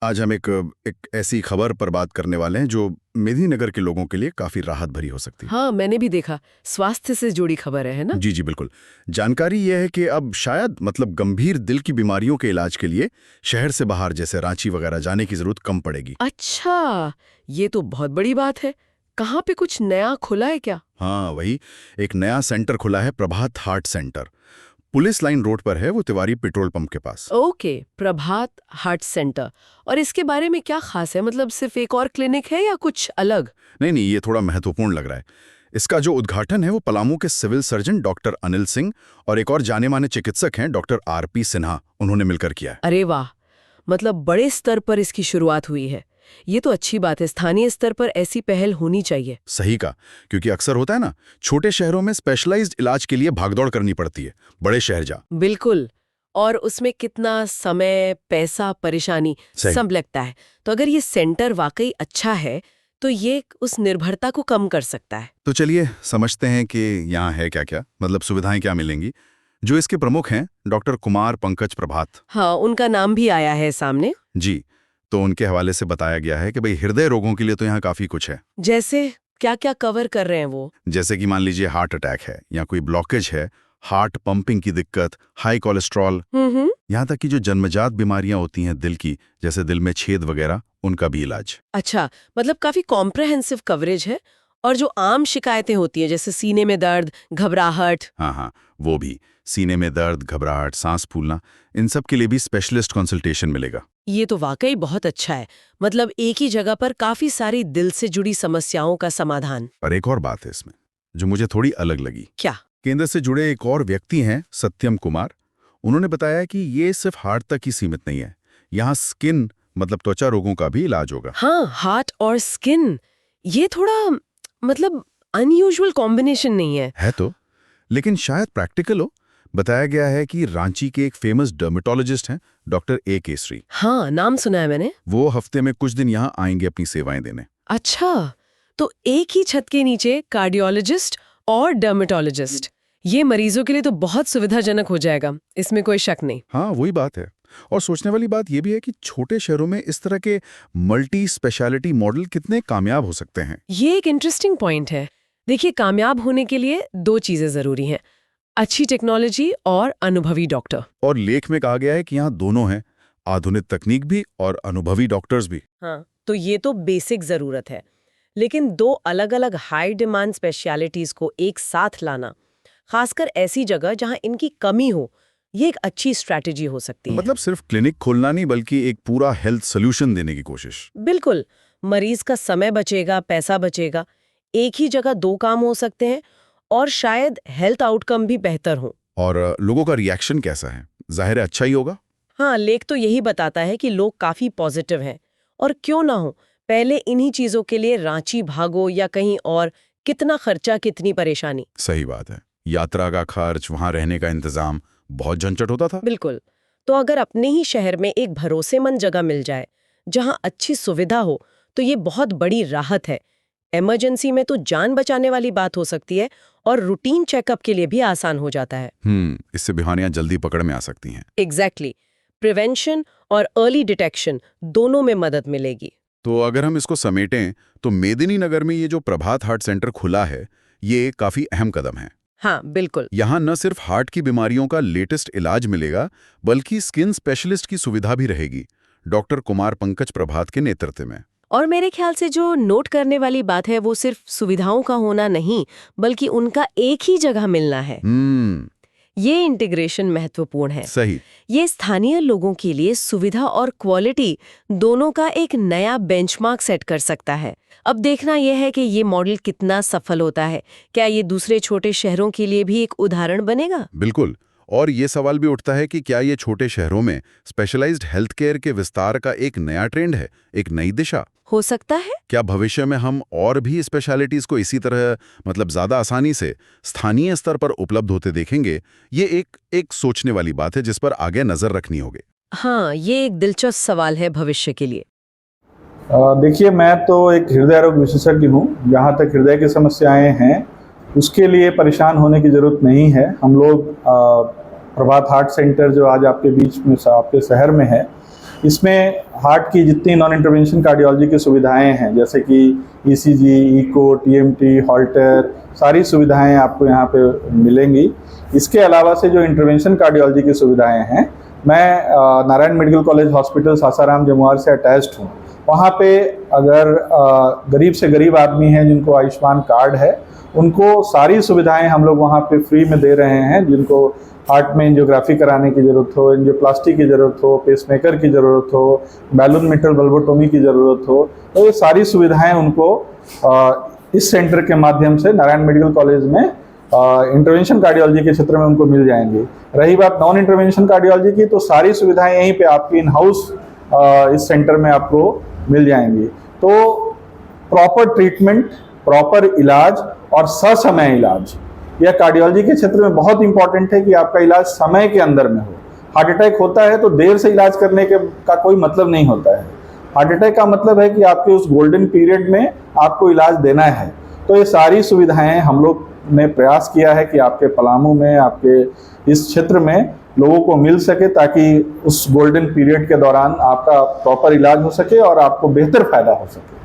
आज हम एक ऐसी खबर पर बात करने वाले हैं जो मेदिनीनगर के लोगों के लिए काफी राहत भरी हो सकती है। हाँ, मैंने भी देखा। स्वास्थ्य से जुड़ी खबर है ना? जी जी बिल्कुल। जानकारी यह है कि अब शायद गंभीर दिल की बीमारियों के इलाज के लिए शहर से बाहर जैसे रांची वगैरह जाने की जरूरत कम पड़ेगी। अच्छा, ये तो बहुत बड़ी बात है। कहाँ पे कुछ नया खुला है क्या? हाँ वही, एक नया सेंटर खुला है, Prabhat heart centre. Police line road पर है, वो तिवारी पेट्रोल पंप के पास। Okay, Prabhat heart centre. और इसके बारे में क्या खास है? मतलब सिर्फ एक और क्लिनिक है या कुछ अलग? नहीं नहीं, ये थोड़ा महत्वपूर्ण लग रहा है। इसका जो उद्घाटन है वो पलामू के civil surgeon doctor Anil Singh और एक और जाने माने चिकित्सक हैं डॉक्टर आरपी सिन्हा, उन्होंने मिलकर किया है। अरे वाह, मतलब बड़े स्तर पर इसकी शुरुआत हुई है। ये तो अच्छी बात है। स्थानीय स्तर पर ऐसी पहल होनी चाहिए। सही का, क्योंकि अक्सर होता है ना, छोटे शहरों में स्पेशलाइज्ड इलाज के लिए भागदौड़ करनी पड़ती है, बड़े शहर जा। बिल्कुल। और उसमें कितना समय, पैसा, परेशानी सही। सब लगता है। तो अगर ये सेंटर वाकई अच्छा है तो ये उस निर्भरता को कम कर सकता है। तो चलिए समझते हैं कि यहाँ है क्या क्या, सुविधाएं क्या मिलेंगी। जो इसके प्रमुख हैं डॉक्टर कुमार पंकज प्रभात। हाँ, उनका नाम भी आया है सामने। जी, तो उनके हवाले से बताया गया है कि भाई हृदय रोगों के लिए तो यहाँ काफी कुछ है। जैसे क्या क्या कवर कर रहे हैं वो? जैसे कि मान लीजिए हार्ट अटैक है या कोई ब्लॉकेज है, हार्ट पंपिंग की दिक्कत, हाई कोलेस्ट्रॉल, यहाँ तक कि जो जन्मजात बीमारियां होती हैं दिल की, जैसे दिल में छेद वगैरह, उनका भी इलाज। अच्छा, मतलब काफी कॉम्प्रहेंसिव कवरेज है। और जो आम शिकायतें होती हैं जैसे सीने में दर्द, घबराहट। हाँ हाँ, वो भी। सीने में दर्द, घबराहट, सांस फूलना, इन सब के लिए भी स्पेशलिस्ट कंसल्टेशन मिलेगा। ये तो वाकई बहुत अच्छा है। मतलब एक ही जगह पर काफी सारी दिल से जुड़ी समस्याओं का समाधान। पर एक और बात है इसमें जो मुझे थोड़ी अलग लगी। क्या? केंद्र से जुड़े एक और व्यक्ति हैं, सत्यम कुमार। उन्होंने बताया कि ये सिर्फ हार्ट तक ही सीमित नहीं है, यहाँ स्किन त्वचा रोगों का भी इलाज होगा। हाँ, हार्ट और स्किन, ये थोड़ा मतलब अनयूजुअल कॉम्बिनेशन नहीं है? तो लेकिन शायद प्रैक्टिकल हो। बताया गया है कि रांची के एक फेमस डर्मेटोलॉजिस्ट हैं डॉक्टर ए केसरी। हाँ, नाम सुना है मैंने। वो हफ्ते में कुछ दिन यहाँ आएंगे अपनी सेवाएं देने। अच्छा, तो एक ही छत के नीचे कार्डियोलॉजिस्ट और डर्मेटोलॉजिस्ट, ये मरीजों के लिए तो बहुत सुविधाजनक हो जाएगा, इसमें कोई शक नहीं। हाँ वही बात है। और सोचने वाली बात यह भी है कि छोटे शहरों में इस तरह के मल्टी स्पेशलिटी मॉडल कितने कामयाब हो सकते हैं। ये एक इंटरेस्टिंग पॉइंट है। देखिए, कामयाब होने के लिए दो चीजें जरूरी हैं, अच्छी टेक्नोलॉजी और अनुभवी डॉक्टर। और लेख में कहा गया है कि यहाँ दोनों हैं, आधुनिक तकनीक भी और अनुभवी डॉक्टर्स भी। हाँ, तो ये तो बेसिक जरूरत है। लेकिन दो अलग अलग हाई डिमांड स्पेशलिटीज को एक साथ लाना, खासकर ऐसी जगह जहां इनकी कमी हो, ये एक अच्छी स्ट्रैटेजी हो सकती है। सिर्फ क्लिनिक खोलना नहीं, बल्कि एक पूरा हेल्थ सोल्यूशन देने की कोशिश। बिल्कुल। मरीज का समय बचेगा, पैसा बचेगा, एक ही जगह दो काम हो सकते हैं और शायद हेल्थ आउटकम भी बेहतर हो। और लोगों का रिएक्शन कैसा है? जाहिर है अच्छा ही होगा। हाँ, लेख तो यही बताता है कि लोग काफी पॉजिटिव हैं। और क्यों ना हो, पहले इन्हीं चीजों के लिए रांची भागो या कहीं और, कितना खर्चा, कितनी परेशानी। सही बात है, यात्रा का खर्च, वहां रहने का इंतजाम, बहुत झंझट होता था। बिल्कुल। तो अगर अपने ही शहर में एक भरोसेमंद जगह मिल जाए जहां अच्छी सुविधा हो, तो ये बहुत बड़ी राहत है। इमरजेंसी में तो जान बचाने वाली बात हो सकती है और रूटीन चेकअप के लिए भी आसान हो जाता है। इससे बीमारियां जल्दी पकड़ में आ सकती हैं। एग्जैक्टली। प्रिवेंशन और अर्ली डिटेक्शन दोनों में मदद मिलेगी। तो अगर हम इसको समेटें तो मेदिनीनगर में ये जो प्रभात हार्ट सेंटर खुला है, ये काफी अहम कदम है। हाँ, बिल्कुल। यहाँ न सिर्फ हार्ट की बीमारियों का लेटेस्ट इलाज मिलेगा, बल्कि स्किन स्पेशलिस्ट की सुविधा भी रहेगी, डॉक्टर कुमार पंकज प्रभात के नेतृत्व में। और मेरे ख्याल से जो नोट करने वाली बात है वो सिर्फ सुविधाओं का होना नहीं, बल्कि उनका एक ही जगह मिलना है। ये इंटीग्रेशन महत्वपूर्ण है। सही। ये स्थानीय लोगों के लिए सुविधा और क्वालिटी दोनों का एक नया बेंचमार्क सेट कर सकता है। अब देखना यह है कि ये मॉडल कितना सफल होता है। क्या ये दूसरे छोटे शहरों के लिए भी एक उदाहरण बनेगा? बिल्कुल। और ये सवाल भी उठता है कि क्या ये छोटे शहरों में स्पेशलाइज्ड हेल्थ केयर के विस्तार का एक नया ट्रेंड है, एक नई दिशा हो सकता है। क्या भविष्य में हम और भी स्पेशलिटीज को इसी तरह ज्यादा आसानी से स्थानीय स्तर पर उपलब्ध होते देखेंगे? ये एक सोचने वाली बात है जिस पर आगे नजर रखनी होगी। हाँ, ये एक दिलचस्प सवाल है भविष्य के लिए। देखिए, मैं तो एक हृदय रोग विशेषज्ञ हूँ। जहाँ तक हृदय की समस्याएं हैं, उसके लिए परेशान होने की ज़रूरत नहीं है। हम लोग प्रभात हार्ट सेंटर जो आज आपके बीच में, आपके शहर में है, इसमें हार्ट की जितनी नॉन इंटरवेंशन कार्डियोलॉजी की सुविधाएं हैं, जैसे कि ईसीजी, इको, टीएमटी, हॉल्टर, सारी सुविधाएं आपको यहाँ पे मिलेंगी। इसके अलावा से जो इंटरवेंशन कार्डियोलॉजी की सुविधाएं हैं, मैं Narayan medical college hospital Sasaram Jamuar से अटैच्ड हूँ। वहाँ पे अगर गरीब से गरीब आदमी हैं जिनको आयुष्मान कार्ड है, उनको सारी सुविधाएं हम लोग वहाँ पे फ्री में दे रहे हैं। जिनको हार्ट में एंजियोग्राफी कराने की ज़रूरत हो, एंजियोप्लास्टी की ज़रूरत हो, पेसमेकर की ज़रूरत हो, बैलून मीटर बल्बोटोमी की ज़रूरत हो, तो ये सारी सुविधाएं उनको इस सेंटर के माध्यम से नारायण मेडिकल कॉलेज में इंटरवेंशन कार्डियोलॉजी के क्षेत्र में उनको मिल जाएंगी। रही बात नॉन इंटरवेंशन कार्डियोलॉजी की, तो सारी सुविधाएं यहीं पे आपकी इन हाउस इस सेंटर में आपको मिल जाएंगी। तो प्रॉपर ट्रीटमेंट, प्रॉपर इलाज और ससमय इलाज, यह कार्डियोलॉजी के क्षेत्र में बहुत इंपॉर्टेंट है कि आपका इलाज समय के अंदर में हो। हार्ट अटैक होता है तो देर से इलाज करने का कोई मतलब नहीं होता है। हार्ट अटैक का मतलब है कि आपके उस गोल्डन पीरियड में आपको इलाज देना है। तो ये सारी सुविधाएं हम लोग ने प्रयास किया है कि आपके पलामू में, आपके इस क्षेत्र में लोगों को मिल सके, ताकि उस गोल्डन पीरियड के दौरान आपका प्रॉपर इलाज हो सके और आपको बेहतर फायदा हो सके।